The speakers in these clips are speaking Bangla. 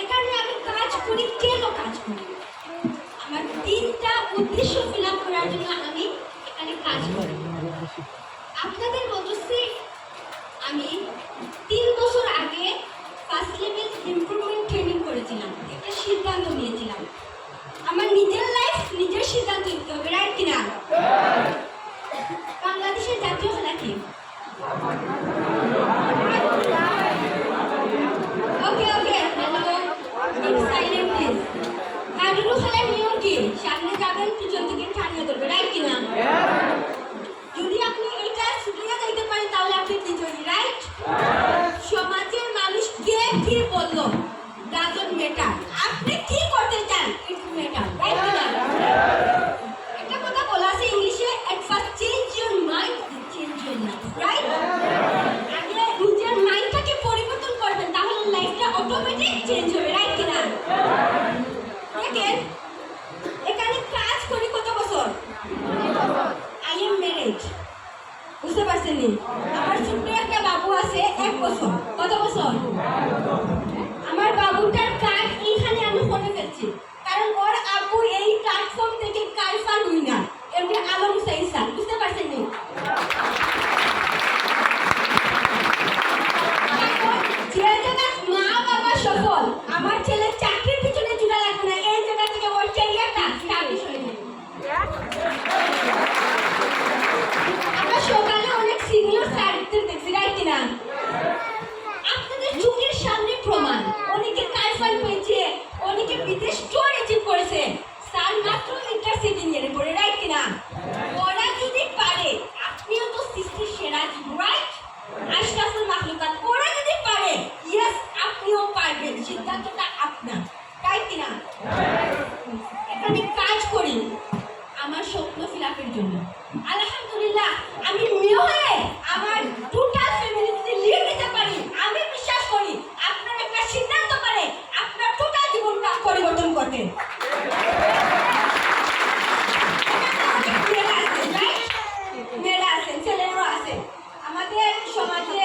এখানে আমি কাজ করি, কেন কাজ করি? আমার 3টা উদ্দেশ্য ফিল আপ করার জন্য আমি এখানে কাজ করি। আপনাদের বলতেছি, আমি 3 বছর আগে ফার্স্ট লেভেল ইমপ্রুভমেন্ট ট্রেনিং করেছিলাম। একটা সিদ্ধান্ত নিয়েছিলাম, আমার নিজের লাইফ নিজের সিদ্ধান্ত নিতে হবে, রাইট কিনা? বাংলাদেশের জাতীয় খেলা কি? ওকে ওকে, হ্যালো, সাইলেন্ট প্লিজ। হাডুডু খেলার নিয়ম কি? সামনে যাবেন, পিছন থেকে ঠানিয়ে ধরবে, রাইট কিনা? যদি আপনি এটা ছুটিয়ে যাইতে পারেন তাহলে আপনি বিজয়ী, রাইট? সমাজের মানুষ কে কি বলল ডাজন্ট ম্যাটার, আপনি কি করতে চান ইট ম্যাটার, রাইট কিনা? একটা কথা বলা আছে ইংলিশে, at first change your mind then change your life, right? আগে নিজের মাইন্ডটাকে পরিবর্তন করবেন, তাহলে লাইফটা অটোমেটিক চেঞ্জ হবে, রাইট কিনা? দেখেন, এখানে কাজ করি কত বছর? আই এম ম্যারিড, বুঝতে পারছেন? আমার ছোট্ট একটা বাবু আছে 1 বছর। কত বছর? আমার বাবুটার কার্ড এইখানে আমি ফোনে ফেলছি, কারণ ওর আব্বু এই প্ল্যাটফর্ম থেকে কাইফার উইনার এমনি আলম হুসাইন স্যার, বুঝতে পারছেন? যে জায়গা মা বাবা সফল, আমার ছেলে চাকরির পিছনে ছুটা লাগবে না, এই জায়গা থেকে ওর ক্যারিয়ারটা স্টাবলিশ হয়ে যাবে। আমরা সকালে অনেক সিনিয়র স্যারদের দেখছি, রাইট কিনা? আপনাদের চোখের সামনে প্রমাণ, অনেকে কাইফার পেয়েছে, অনেকে বিদেশ ট্যুর অ্যাচিভ করেছে, স্যার মাত্র ইন্টার সেকেন্ড ইয়ারে পড়ে, রাইট কিনা? ওরা যদি পারে, আপনিও তো সৃষ্টির সেরা জীব, রাইট? আশরাফুল মাখলুকাত, ওরা যদি পারে, ইয়েস আপনিও পারবেন, সিদ্ধান্তটা আপনার, রাইট কিনা? এখানে কাজ করি আমার স্বপ্ন ফিলাপের জন্য। আলহামদুলিল্লাহ, আমি মেয়ে হয়ে আমার টোটাল ফ্যামিলি যদি লিড নিতে পারি, আমি বিশ্বাস করি আপনার একটা সিদ্ধান্ত পারে আপনার টোটাল জীবনটা পরিবর্তন করতে। মেয়েরা আছেন, ছেলেরাও আছে। আমাদের সমাজে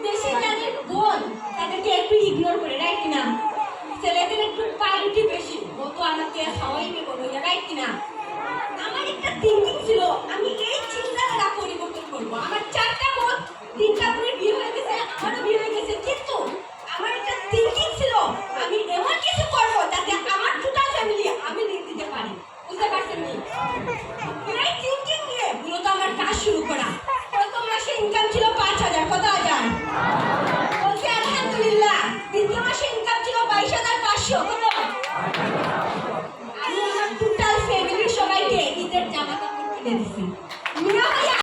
বেশি জানের বোন তাদেরকে একটু ইগনোর করে, রাইট কিনা? ছেলেদের একটু প্রায়োরিটি বেশি, ও তো আমাকে খাওয়াইবে বলো, রাইট কিনা? আমার একটা থিঙ্কিং ছিল, আমি এই চিন্তাধারা পরিবর্তন করবো। আমার 4টা বোন, 3টা বোনের বিয়ে হয়ে গেছে, আমারও বিয়ে হয়ে গেছে, কিন্তু আমার একটা থিঙ্কিং ছিল আমি এমন কিছু করবো যাতে আমার টোটাল ফ্যামিলি আমি লিড দিতে পারি, বুঝতে পারছেন? এই থিঙ্কিং নিয়ে মূলত আমার কাজ শুরু করা। প্রথম মাসে ইনকাম ছিল 5,000। কত হাজার? বলছি আলহামদুলিল্লাহ। দ্বিতীয় মাসে ইনকাম ছিল 22,500। কত? আমি আমার টোটাল ফ্যামিলির সবাইকে ঈদের জামা কাপড় কিনে দিছি।